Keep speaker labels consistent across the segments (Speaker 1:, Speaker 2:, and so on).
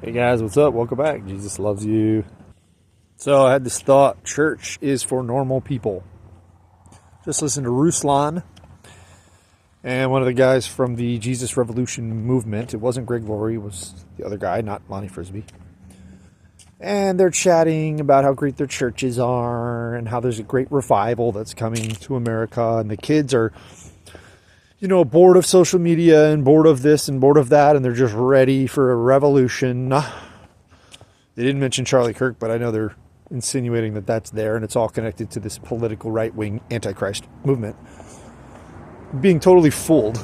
Speaker 1: Hey guys, what's up? Welcome back. Jesus loves you. So I had this thought: church is for normal people. Just listen to Ruslan and one of the guys from the Jesus Revolution movement. It wasn't Greg Laurie, it was the other guy, not Lonnie Frisbee. And they're chatting about how great their churches are and how there's a great revival that's coming to America. And the kids are, bored of social media and bored of this and bored of that. And they're just ready for a revolution. They didn't mention Charlie Kirk, but I know they're insinuating that that's there. And it's all connected to this political right-wing Antichrist movement. Being totally fooled.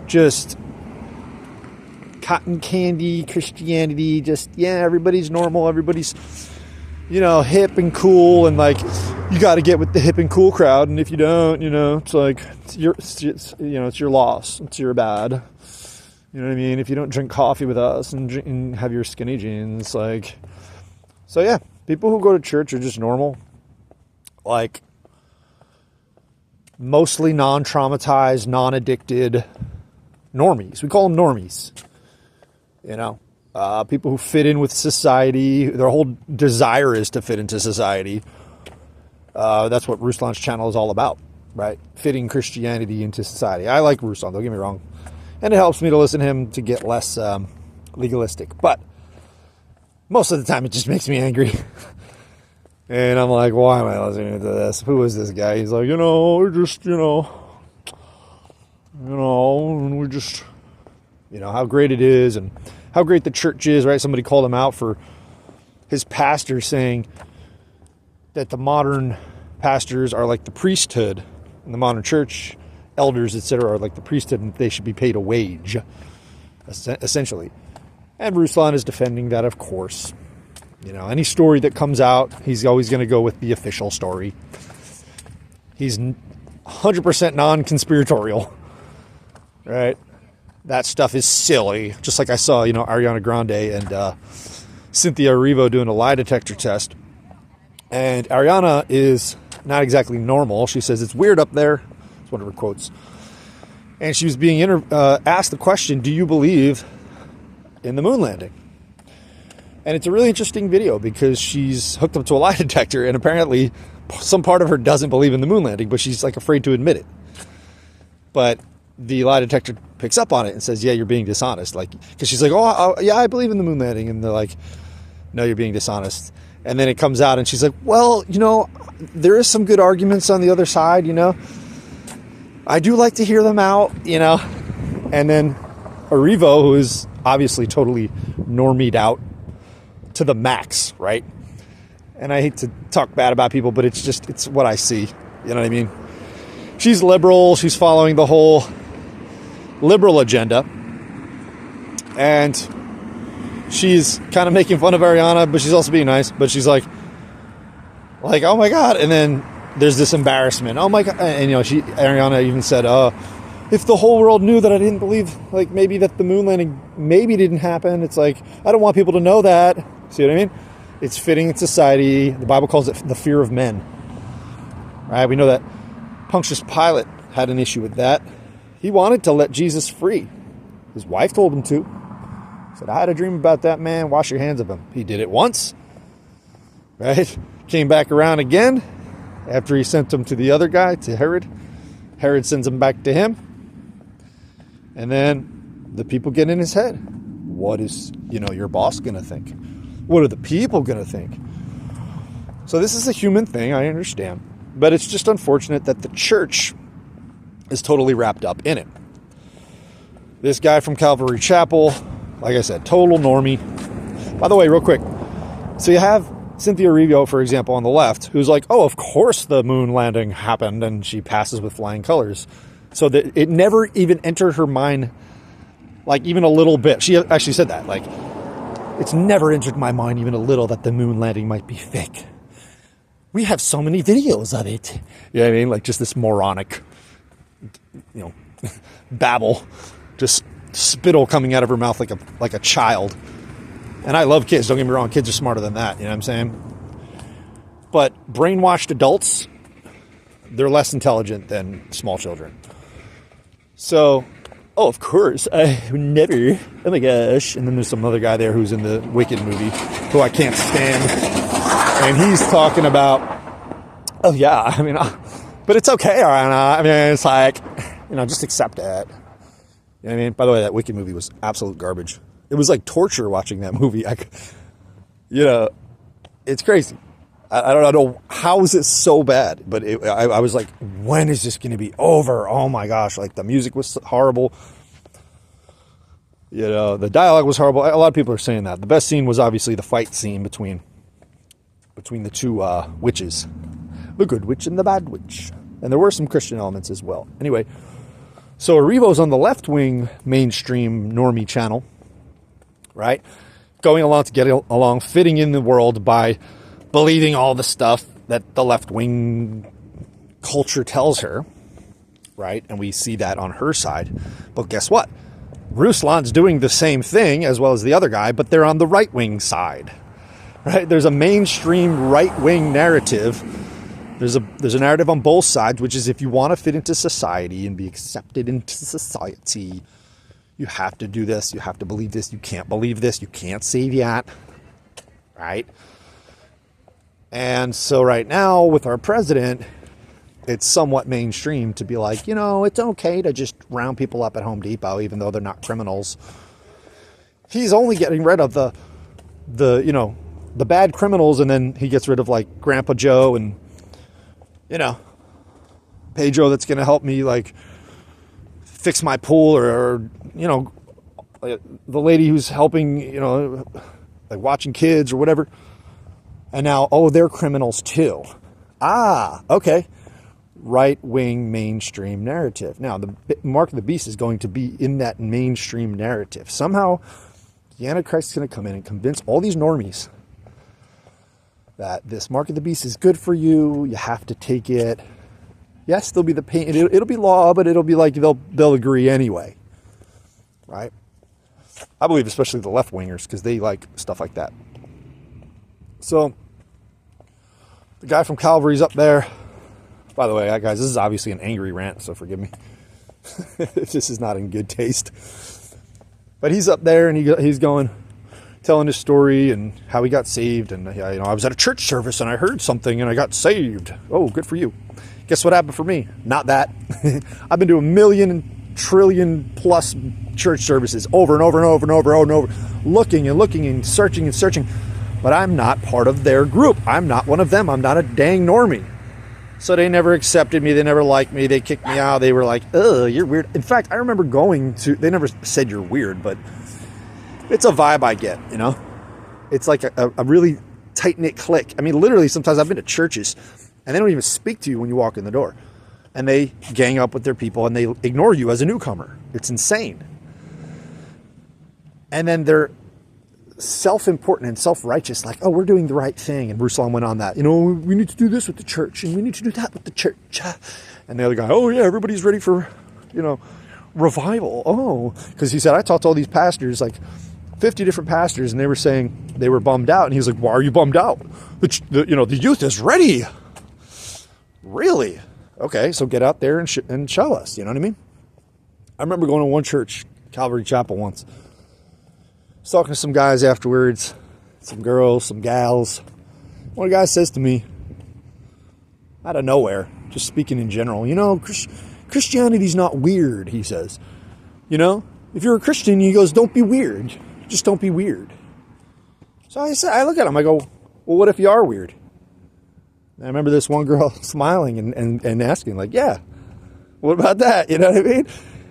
Speaker 1: Just cotton candy Christianity, everybody's normal, everybody's hip and cool, and like you got to get with the hip and cool crowd, and if you don't, it's like it's your loss, it's your bad, you know what I mean? If you don't drink coffee with us and have your skinny jeans, people who go to church are just normal, like mostly non-traumatized, non-addicted normies. We call them normies. People who fit in with society. Their whole desire is to fit into society. That's what Ruslan's channel is all about, right? Fitting Christianity into society. I like Ruslan, don't get me wrong. And it helps me to listen to him to get less legalistic. But most of the time it just makes me angry. And I'm like, why am I listening to this? Who is this guy? He's like, we just... how great it is and how great the church is, right? Somebody called him out for his pastor saying that the modern pastors are like the priesthood and the modern church elders, etc., are like the priesthood and they should be paid a wage, essentially. And Ruslan is defending that, of course. Any story that comes out, he's always going to go with the official story. He's 100% non-conspiratorial, right? That stuff is silly. Just like I saw, Ariana Grande and Cynthia Erivo doing a lie detector test. And Ariana is not exactly normal. She says it's weird up there. It's one of her quotes. And she was being asked the question, do you believe in the moon landing? And it's a really interesting video because she's hooked up to a lie detector and apparently some part of her doesn't believe in the moon landing, but she's like afraid to admit it. But the lie detector picks up on it and says, yeah, you're being dishonest. Because she's like, yeah, I believe in the moon landing. And they're like, no, you're being dishonest. And then it comes out and she's like, well, there is some good arguments on the other side, I do like to hear them out, And then Erivo, who is obviously totally normied out to the max, right? And I hate to talk bad about people, but it's what I see. You know what I mean? She's liberal. She's following the whole liberal agenda. And she's kind of making fun of Ariana, but she's also being nice. But she's like, oh my God. And then there's this embarrassment. Oh my God. And, Ariana even said, if the whole world knew that I didn't believe, maybe that the moon landing maybe didn't happen. It's like, I don't want people to know that. See what I mean? It's fitting in society. The Bible calls it the fear of men. Right? We know that Pontius Pilate had an issue with that. He wanted to let Jesus free. His wife told him to. Said, I had a dream about that man. Wash your hands of him. He did it once. Right? Came back around again after he sent him to the other guy, to Herod. Herod sends him back to him. And then the people get in his head. What is, your boss going to think? What are the people going to think? So this is a human thing, I understand. But it's just unfortunate that the church is totally wrapped up in it. This guy from Calvary Chapel, like I said, total normie. By the way, real quick. So you have Cynthia Erivo, for example, on the left, who's like, oh, of course the moon landing happened, and she passes with flying colors. So that it never even entered her mind, even a little bit. She actually said that, it's never entered my mind even a little that the moon landing might be fake. We have so many videos of it. You know what I mean? Just this moronic, babble, just spittle coming out of her mouth like a child. And I love kids, don't get me wrong, kids are smarter than that, you know what I'm saying? But brainwashed adults, they're less intelligent than small children. So oh, of course, I would never. Oh my gosh. And then there's some other guy there who's in the Wicked movie who I can't stand. And he's talking about, oh yeah, I mean, but it's okay, Ariana. I mean, it's like, just accept it. You know what I mean? By the way, that Wicked movie was absolute garbage. It was like torture watching that movie. It's crazy. I don't know how is it so bad, but I was like, when is this going to be over? Oh my gosh, like the music was horrible. The dialogue was horrible. A lot of people are saying that. The best scene was obviously the fight scene between the two witches, the good witch and the bad witch. And there were some Christian elements as well. Anyway, so Arrivo's on the left-wing mainstream normie channel, right? Going along to get along, fitting in the world by believing all the stuff that the left-wing culture tells her, right? And we see that on her side. But guess what? Ruslan's doing the same thing as well as the other guy, but they're on the right-wing side, right? There's a mainstream right-wing narrative. There's a narrative on both sides, which is if you want to fit into society and be accepted into society, you have to do this. You have to believe this. You can't believe this. You can't say that, right? And so right now with our president, it's somewhat mainstream to be like, it's okay to just round people up at Home Depot, even though they're not criminals. He's only getting rid of the bad criminals, and then he gets rid of like Grandpa Joe and, Pedro that's going to help me like fix my pool or the lady who's helping, like watching kids or whatever. And now, they're criminals too. Okay. Right-wing mainstream narrative. Now, the Mark of the Beast is going to be in that mainstream narrative. Somehow, the Antichrist is going to come in and convince all these normies that this Mark of the Beast is good for you. You have to take it. Yes, there'll be the pain. It'll be law, but it'll be like they'll agree anyway. Right? I believe especially the left-wingers because they like stuff like that. So, the guy from Calvary's up there. By the way, guys, this is obviously an angry rant, so forgive me. This is not in good taste. But he's up there and he's telling his story and how he got saved. And, I was at a church service and I heard something and I got saved. Oh, good for you. Guess what happened for me? Not that. I've been to 1 million trillion plus church services over and over and over and over and over, looking and searching. But I'm not part of their group. I'm not one of them. I'm not a dang normie. So they never accepted me. They never liked me. They kicked me out. They were like, "Ugh, you're weird." In fact, I remember they never said you're weird, but it's a vibe I get, It's like a really tight-knit clique. I mean, literally, sometimes I've been to churches, and they don't even speak to you when you walk in the door. And they gang up with their people, and they ignore you as a newcomer. It's insane. And then they're self-important and self-righteous, like, we're doing the right thing. And Ruslan went on that, we need to do this with the church, and we need to do that with the church. And the other guy, yeah, everybody's ready for, revival. Because he said, I talked to all these pastors, like 50 different pastors, and they were saying they were bummed out. And he was like, why are you bummed out? The youth is ready. Really? Okay, so get out there and show us, you know what I mean? I remember going to one church, Calvary Chapel once. I was talking to some guys afterwards, some girls, some gals. One guy says to me, out of nowhere, just speaking in general, Christianity's not weird, he says. If you're a Christian, he goes, don't be weird. Just don't be weird. So I look at him, I go, well, what if you are weird? And I remember this one girl smiling and asking, like, yeah, what about that? You know what I mean?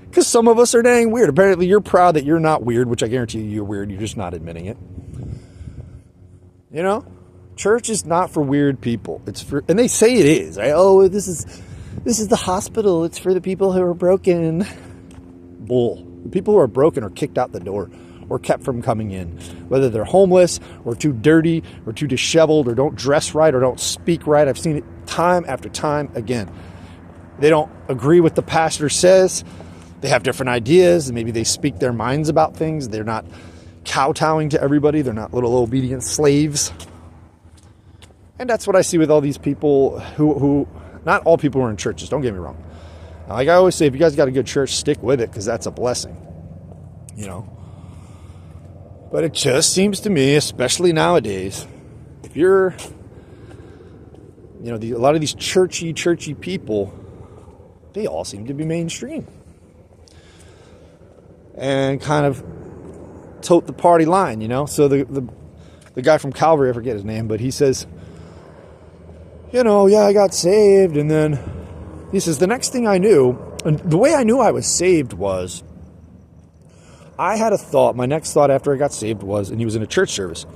Speaker 1: Because some of us are dang weird. Apparently you're proud that you're not weird, which I guarantee you you're weird. You're just not admitting it. Church is not for weird people. It's for, and they say it is, right? Oh, this is the hospital. It's for the people who are broken. Bull. The people who are broken are kicked out the door or kept from coming in. Whether they're homeless or too dirty or too disheveled or don't dress right or don't speak right. I've seen it time after time again. They don't agree with the pastor says. They have different ideas, and maybe they speak their minds about things. They're not kowtowing to everybody. They're not little obedient slaves. And that's what I see with all these people who not all people who are in churches, don't get me wrong. Like I always say, if you guys got a good church, stick with it, because that's a blessing, you know. But it just seems to me, especially nowadays, if you're, you know, a lot of these churchy people, they all seem to be mainstream and kind of tote the party line, you know. So the guy from Calvary, I forget his name, but he says, you know, yeah, I got saved, and then he says the next thing I knew, and the way I knew I was saved was, I had a thought. My next thought after I got saved was, and he was in a church service,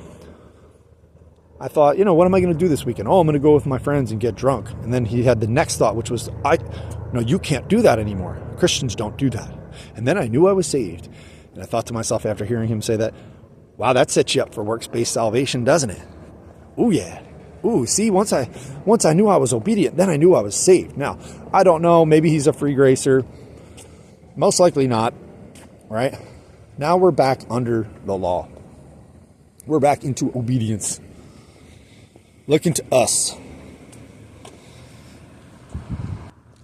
Speaker 1: I thought, you know, what am I going to do this weekend? Oh, I'm going to go with my friends and get drunk. And then he had the next thought, which was, no, you can't do that anymore. Christians don't do that. And then I knew I was saved. And I thought to myself after hearing him say that, wow, that sets you up for works-based salvation, doesn't it? Ooh, yeah. Ooh, see, once I knew I was obedient, then I knew I was saved. Now, I don't know. Maybe he's a free gracer. Most likely not, right? Now we're back under the law. We're back into obedience. Looking to us.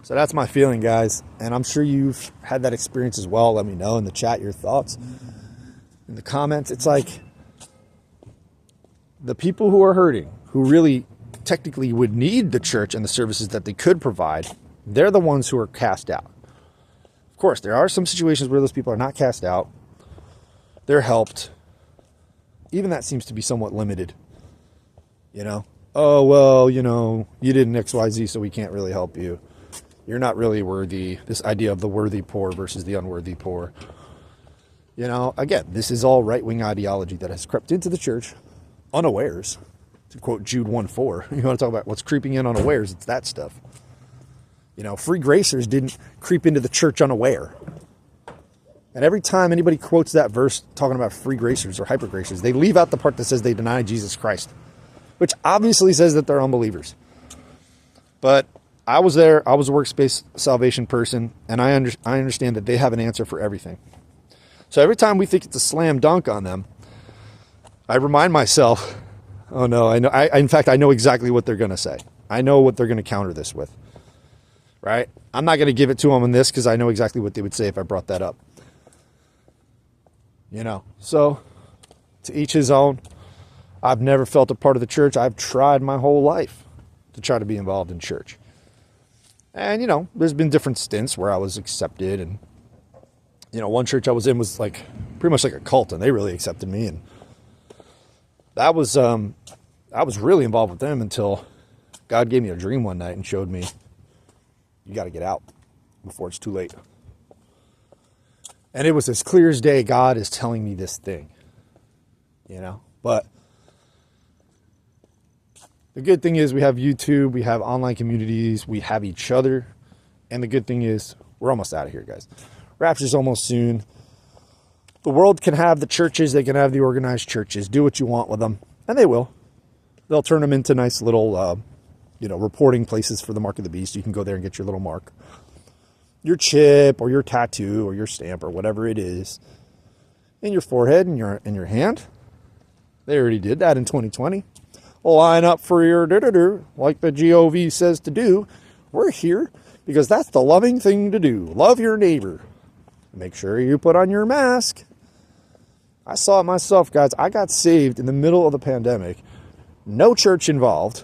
Speaker 1: So that's my feeling, guys. And I'm sure you've had that experience as well. Let me know in the chat your thoughts. In the comments, it's like the people who are hurting, who really technically would need the church and the services that they could provide, they're the ones who are cast out. Of course, there are some situations where those people are not cast out. They're helped. Even that seems to be somewhat limited. You know? Oh, well, you know, you didn't XYZ, so we can't really help you. You're not really worthy. This idea of the worthy poor versus the unworthy poor. You know, again, this is all right-wing ideology that has crept into the church unawares. To quote Jude 1:4, you want to talk about what's creeping in unawares, it's that stuff. You know, free gracers didn't creep into the church unaware. And every time anybody quotes that verse talking about free gracers or hyper gracers, they leave out the part that says they deny Jesus Christ, which obviously says that they're unbelievers. But I was there. I was a works-based salvation person, and I understand that they have an answer for everything. So every time we think it's a slam dunk on them, I remind myself, oh no, I know. In fact, I know exactly what they're going to say. I know what they're going to counter this with, right? I'm not going to give it to them on this because I know exactly what they would say if I brought that up. You know, so to each his own. I've never felt a part of the church. I've tried my whole life to try to be involved in church. And, you know, there's been different stints where I was accepted. And, you know, one church I was in was like pretty much like a cult, and they really accepted me. And that was, I was really involved with them until God gave me a dream one night and showed me, you got to get out before it's too late. And it was as clear as day, God is telling me this thing, you know, but the good thing is we have YouTube, we have online communities, we have each other. And the good thing is we're almost out of here, guys. Rapture's almost soon. The world can have the churches, they can have the organized churches. Do what you want with them, and they will. They'll turn them into nice little, you know, reporting places for the mark of the beast. You can go there and get your little mark, your chip or your tattoo or your stamp or whatever it is in your forehead and your hand. They already did that in 2020. Line up for your like the GOV says to do. We're here because that's the loving thing to do. Love your neighbor. Make sure you put on your mask. I saw it myself, guys. I got saved in the middle of the pandemic. No church involved.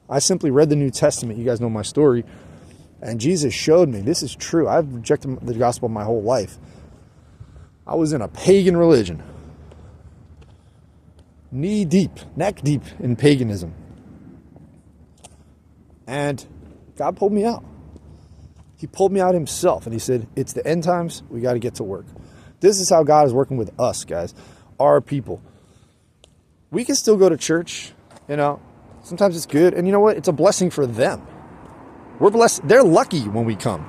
Speaker 1: I simply read the New Testament. You guys know my story. And Jesus showed me this is true. I've rejected the gospel my whole life. I was in a pagan religion. Knee deep, neck deep in paganism. And God pulled me out. He pulled me out himself. And he said, it's the end times. We got to get to work. This is how God is working with us, guys. Our people. We can still go to church. You know, sometimes it's good. And you know what? It's a blessing for them. We're blessed. They're lucky when we come.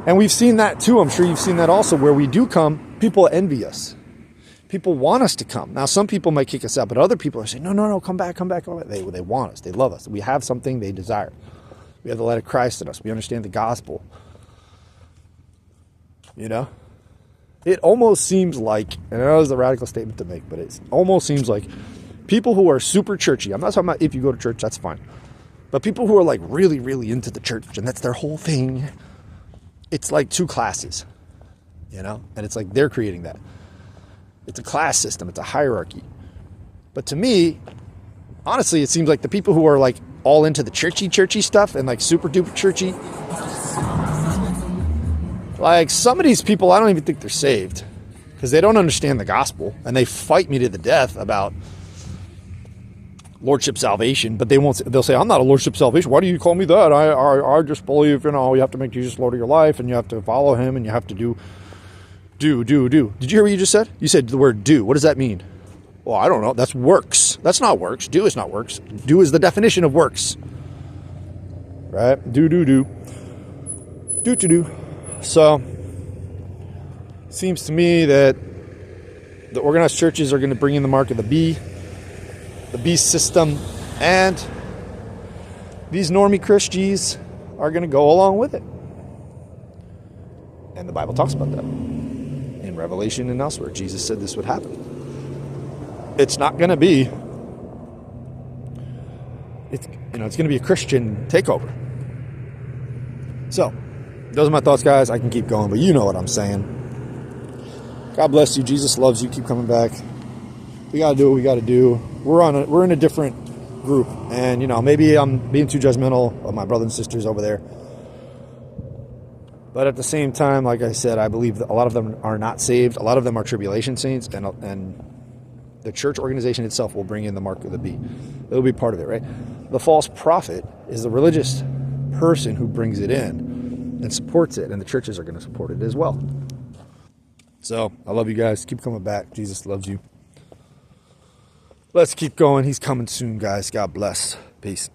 Speaker 1: And we've seen that too. I'm sure you've seen that also. Where we do come, people envy us. People want us to come. Now, some people might kick us out, but other people are saying, no, come back. They want us. They love us. We have something they desire. We have the light of Christ in us. We understand the gospel. You know? It almost seems like, and I know it's a radical statement to make, but it almost seems like people who are super churchy, I'm not talking about if you go to church, that's fine. But people who are like really, really into the church, and that's their whole thing, it's like two classes, you know, and it's like they're creating that. It's a class system. It's a hierarchy. But to me, honestly, it seems like the people who are like all into the churchy stuff and like super duper churchy, like some of these people, I don't even think they're saved because they don't understand the gospel and they fight me to the death about lordship salvation, but they'll say, I'm not a lordship salvation. Why do you call me that? I just believe, you know, you have to make Jesus Lord of your life and you have to follow him and you have to do. Did you hear what you just said? You said the word do. What does that mean? Well, I don't know. That's works. That's not works. Do is not works. Do is the definition of works. Right? Do. So, seems to me that the organized churches are going to bring in the mark of the beast system, and these normie Christians are going to go along with it. And the Bible talks about that in Revelation and elsewhere. Jesus said this would happen. It's not going to be, it's going to be a Christian takeover. So, those are my thoughts, guys. I can keep going, but you know what I'm saying. God bless you. Jesus loves you. Keep coming back. We got to do what we got to do. We're in a different group, and, you know, maybe I'm being too judgmental of my brothers and sisters over there. But at the same time, like I said, I believe that a lot of them are not saved. A lot of them are tribulation saints, and the church organization itself will bring in the mark of the beast. It'll be part of it, right? The false prophet is the religious person who brings it in and supports it, and the churches are going to support it as well. So, I love you guys. Keep coming back. Jesus loves you. Let's keep going. He's coming soon, guys. God bless. Peace.